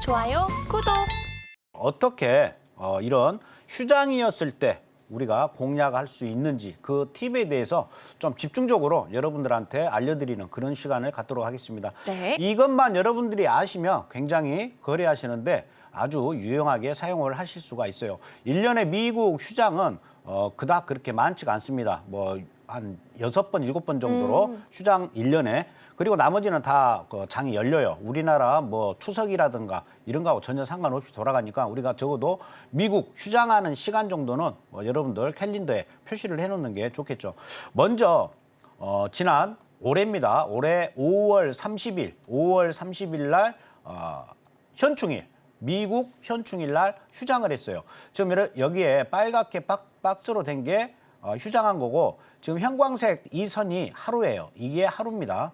좋아요, 구독. 어떻게 이런 휴장이었을 때 우리가 공략할 수 있는지 그 팁에 대해서 좀 집중적으로 여러분들한테 알려드리는 그런 시간을 갖도록 하겠습니다. 네. 이것만 여러분들이 아시면 굉장히 거래하시는데 아주 유용하게 사용을 하실 수가 있어요. 1년에 미국 휴장은 그닥 그렇게 많지가 않습니다. 뭐 한 6번, 7번 정도로 휴장 1년에 그리고 나머지는 다 그 장이 열려요. 우리나라 뭐 추석이라든가 이런 거하고 전혀 상관없이 돌아가니까 우리가 적어도 미국 휴장하는 시간 정도는 여러분들 캘린더에 표시를 해놓는 게 좋겠죠. 먼저 지난 올해입니다. 올해 5월 30일 날 현충일, 미국 현충일 날 휴장을 했어요. 지금 여기에 빨갛게 박스로 된 게 휴장한 거고 지금 형광색 이 선이 하루예요. 이게 하루입니다.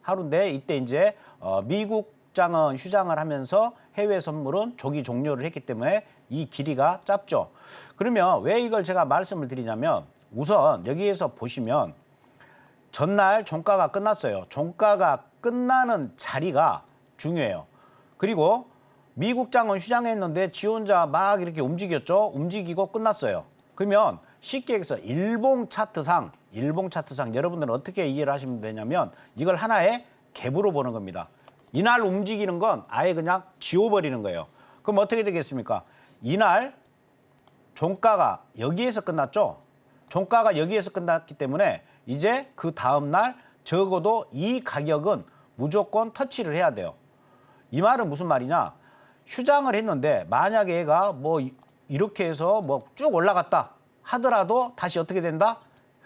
하루인데 이때 이제 미국장은 휴장을 하면서 해외 선물은 조기 종료를 했기 때문에 이 길이가 짧죠. 그러면 왜 이걸 제가 말씀을 드리냐면 우선 여기에서 보시면 전날 종가가 끝났어요. 종가가 끝나는 자리가 중요해요. 그리고 미국장은 휴장했는데 지 혼자 막 이렇게 움직였죠. 움직이고 끝났어요. 그러면 쉽게 얘기해서 일봉 차트상 여러분들은 어떻게 이해를 하시면 되냐면 이걸 하나의 갭으로 보는 겁니다. 이날 움직이는 건 아예 그냥 지워버리는 거예요. 그럼 어떻게 되겠습니까? 이날 종가가 여기에서 끝났죠. 종가가 여기에서 끝났기 때문에 이제 그 다음 날 적어도 이 가격은 무조건 터치를 해야 돼요. 이 말은 무슨 말이냐? 휴장을 했는데 만약에 얘가 뭐 이렇게 해서 뭐 쭉 올라갔다 하더라도 다시 어떻게 된다?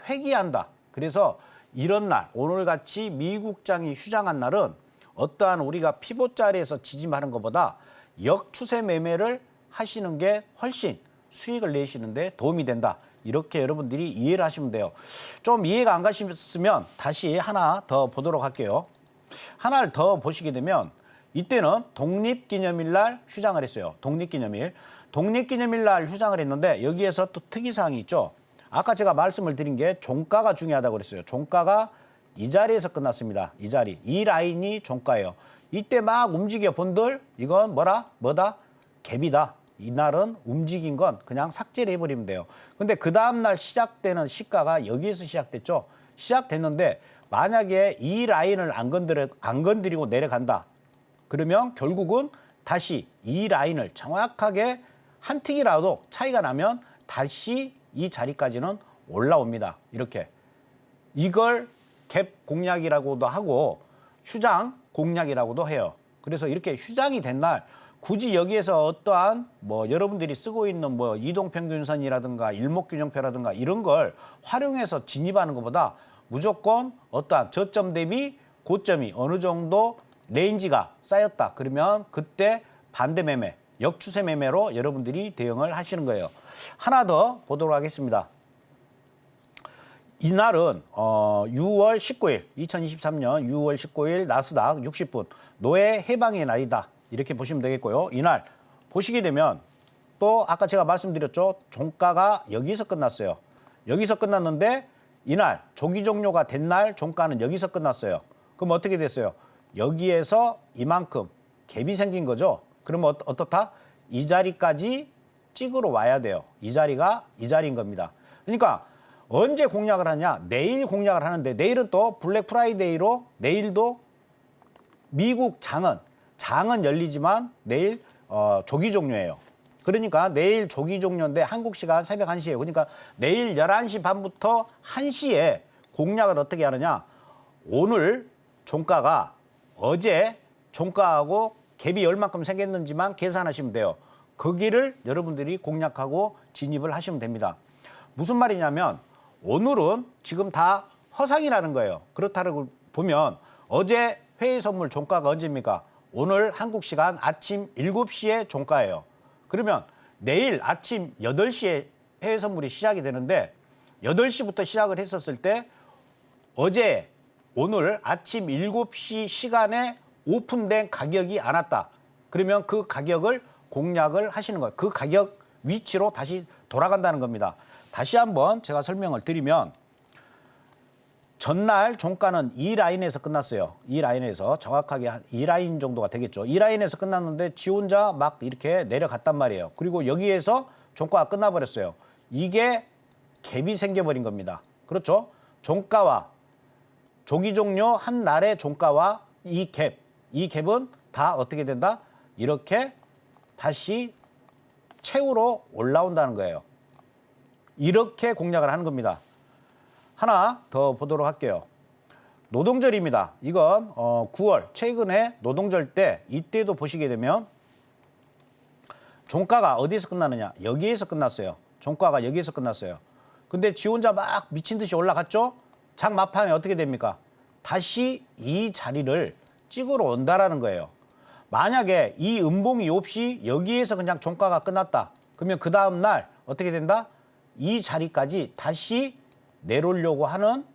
회귀한다. 그래서 이런 날, 오늘같이 미국장이 휴장한 날은 어떠한 우리가 피봇 자리에서 지짐하는 것보다 역추세 매매를 하시는 게 훨씬 수익을 내시는데 도움이 된다. 이렇게 여러분들이 이해를 하시면 돼요. 좀 이해가 안 가셨으면 다시 하나 더 보도록 할게요. 하나를 더 보시게 되면 이때는 독립기념일 날 휴장을 했어요. 독립기념일 날 휴장을 했는데 여기에서 또 특이사항이 있죠. 아까 제가 말씀을 드린 게 종가가 중요하다고 그랬어요. 종가가 이 자리에서 끝났습니다. 이 자리. 이 라인이 종가예요. 이때 막 움직여 본들 이건 뭐다? 갭이다. 이날은 움직인 건 그냥 삭제를 해버리면 돼요. 근데 그 다음날 시작되는 시가가 여기에서 시작됐죠. 시작됐는데 만약에 이 라인을 안 건드리고 내려간다. 그러면 결국은 다시 이 라인을 정확하게 한 틱이라도 차이가 나면 다시 이 자리까지는 올라옵니다. 이렇게. 이걸 갭 공략이라고도 하고 휴장 공략이라고도 해요. 그래서 이렇게 휴장이 된 날 굳이 여기에서 어떠한 뭐 여러분들이 쓰고 있는 뭐 이동평균선이라든가 일목균형표라든가 이런 걸 활용해서 진입하는 것보다 무조건 어떠한 저점 대비 고점이 어느 정도 레인지가 쌓였다. 그러면 그때 반대 매매, 역추세 매매로 여러분들이 대응을 하시는 거예요. 하나 더 보도록 하겠습니다. 이날은 6월 19일, 2023년 6월 19일 나스닥 60분 노예 해방의 날이다. 이렇게 보시면 되겠고요. 이날 보시게 되면 또 아까 제가 말씀드렸죠. 종가가 여기서 끝났어요. 여기서 끝났는데 이날 조기 종료가 된 날 종가는 여기서 끝났어요. 그럼 어떻게 됐어요? 여기에서 이만큼 갭이 생긴 거죠. 그러면 어떻다? 이 자리까지 찍으러 와야 돼요. 이 자리가 이 자리인 겁니다. 그러니까 언제 공략을 하냐? 내일 공략을 하는데 내일은 또 블랙 프라이데이로 내일도 미국 장은 열리지만 내일 조기 종료예요. 그러니까 내일 조기 종료인데 한국 시간 새벽 1시에 그러니까 내일 11시 반부터 1시에 공략을 어떻게 하느냐? 오늘 종가가 어제 종가하고 갭이 얼만큼 생겼는지만 계산하시면 돼요. 거기를 여러분들이 공략하고 진입을 하시면 됩니다. 무슨 말이냐면 오늘은 지금 다 허상이라는 거예요. 그렇다고 보면 어제 회의 선물 종가가 언제입니까? 오늘 한국 시간 아침 7시에 종가예요. 그러면 내일 아침 8시에 해외 선물이 시작이 되는데 8시부터 시작을 했었을 때 어제 오늘 아침 7시 시간에 오픈된 가격이 안 왔다. 그러면 그 가격을 공략을 하시는 거예요. 그 가격 위치로 다시 돌아간다는 겁니다. 다시 한번 제가 설명을 드리면 전날 종가는 이 라인에서 끝났어요. 이 라인에서 정확하게 한 이 라인 정도가 되겠죠. 이 라인에서 끝났는데 지 혼자 막 이렇게 내려갔단 말이에요. 그리고 여기에서 종가가 끝나버렸어요. 이게 갭이 생겨버린 겁니다. 그렇죠? 종가와 조기 종료 한 날의 종가와 이 갭은 다 어떻게 된다? 이렇게 다시 최후로 올라온다는 거예요. 이렇게 공략을 하는 겁니다. 하나 더 보도록 할게요. 노동절입니다. 이건 9월 최근에 노동절 때 이때도 보시게 되면 종가가 어디에서 끝나느냐? 여기에서 끝났어요. 종가가 여기에서 끝났어요. 근데 지 혼자 막 미친 듯이 올라갔죠? 장 막판에 어떻게 됩니까? 다시 이 자리를 찍으러 온다라는 거예요. 만약에 이 음봉이 없이 여기에서 그냥 종가가 끝났다. 그러면 그 다음 날 어떻게 된다? 이 자리까지 다시 내려오려고 하는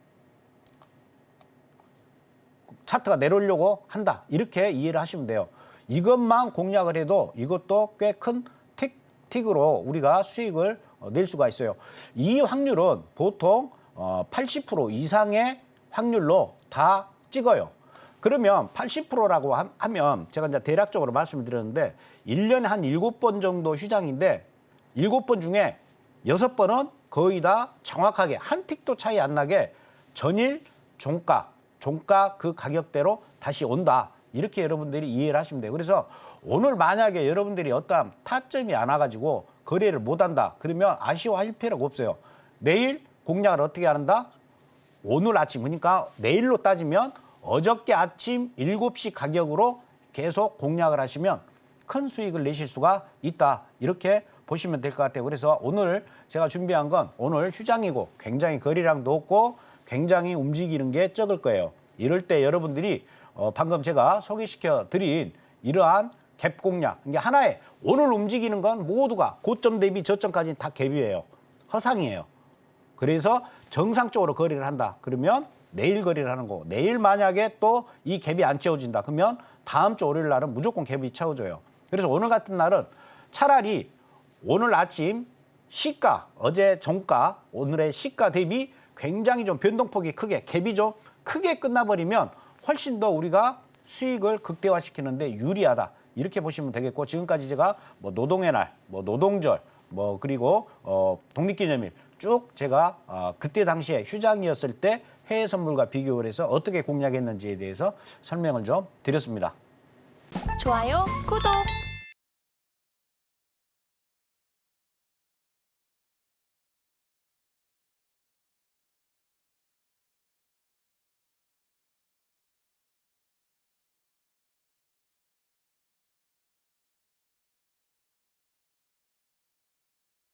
차트가 내려오려고 한다. 이렇게 이해를 하시면 돼요. 이것만 공략을 해도 이것도 꽤 큰 틱으로 우리가 수익을 낼 수가 있어요. 이 확률은 보통 80% 이상의 확률로 다 찍어요. 그러면 80%라고 하면 제가 이제 대략적으로 말씀을 드렸는데 1년에 한 7번 정도 휴장인데 7번 중에 6번은 거의 다 정확하게 한 틱도 차이 안 나게 전일 종가 그 가격대로 다시 온다. 이렇게 여러분들이 이해를 하시면 돼요. 그래서 오늘 만약에 여러분들이 어떠한 타점이 안 와가지고 거래를 못한다. 그러면 아쉬워할 필요가 없어요. 내일 공략을 어떻게 한다? 오늘 아침, 그러니까 내일로 따지면 어저께 아침 7시 가격으로 계속 공략을 하시면 큰 수익을 내실 수가 있다. 이렇게 보시면 될 것 같아요. 그래서 오늘 제가 준비한 건 오늘 휴장이고 굉장히 거래량도 없고 굉장히 움직이는 게 적을 거예요. 이럴 때 여러분들이 방금 제가 소개시켜 드린 이러한 갭 공략, 이게 하나의 오늘 움직이는 건 모두가 고점 대비 저점까지 다 갭이에요. 허상이에요. 그래서 정상적으로 거래를 한다. 그러면 내일 거래를 하는 거고 내일 만약에 또 이 갭이 안 채워진다. 그러면 다음 주 월요일 날은 무조건 갭이 채워져요. 그래서 오늘 같은 날은 차라리 오늘 아침 시가, 어제 종가, 오늘의 시가 대비 굉장히 좀 변동폭이 크게, 갭이 좀 크게 끝나버리면 훨씬 더 우리가 수익을 극대화시키는데 유리하다. 이렇게 보시면 되겠고 지금까지 제가 뭐 노동의 날, 뭐 노동절, 뭐 그리고 독립기념일 쭉 제가 그때 당시에 휴장이었을 때 해외 선물과 비교를 해서 어떻게 공략했는지에 대해서 설명을 좀 드렸습니다. 좋아요, 구독!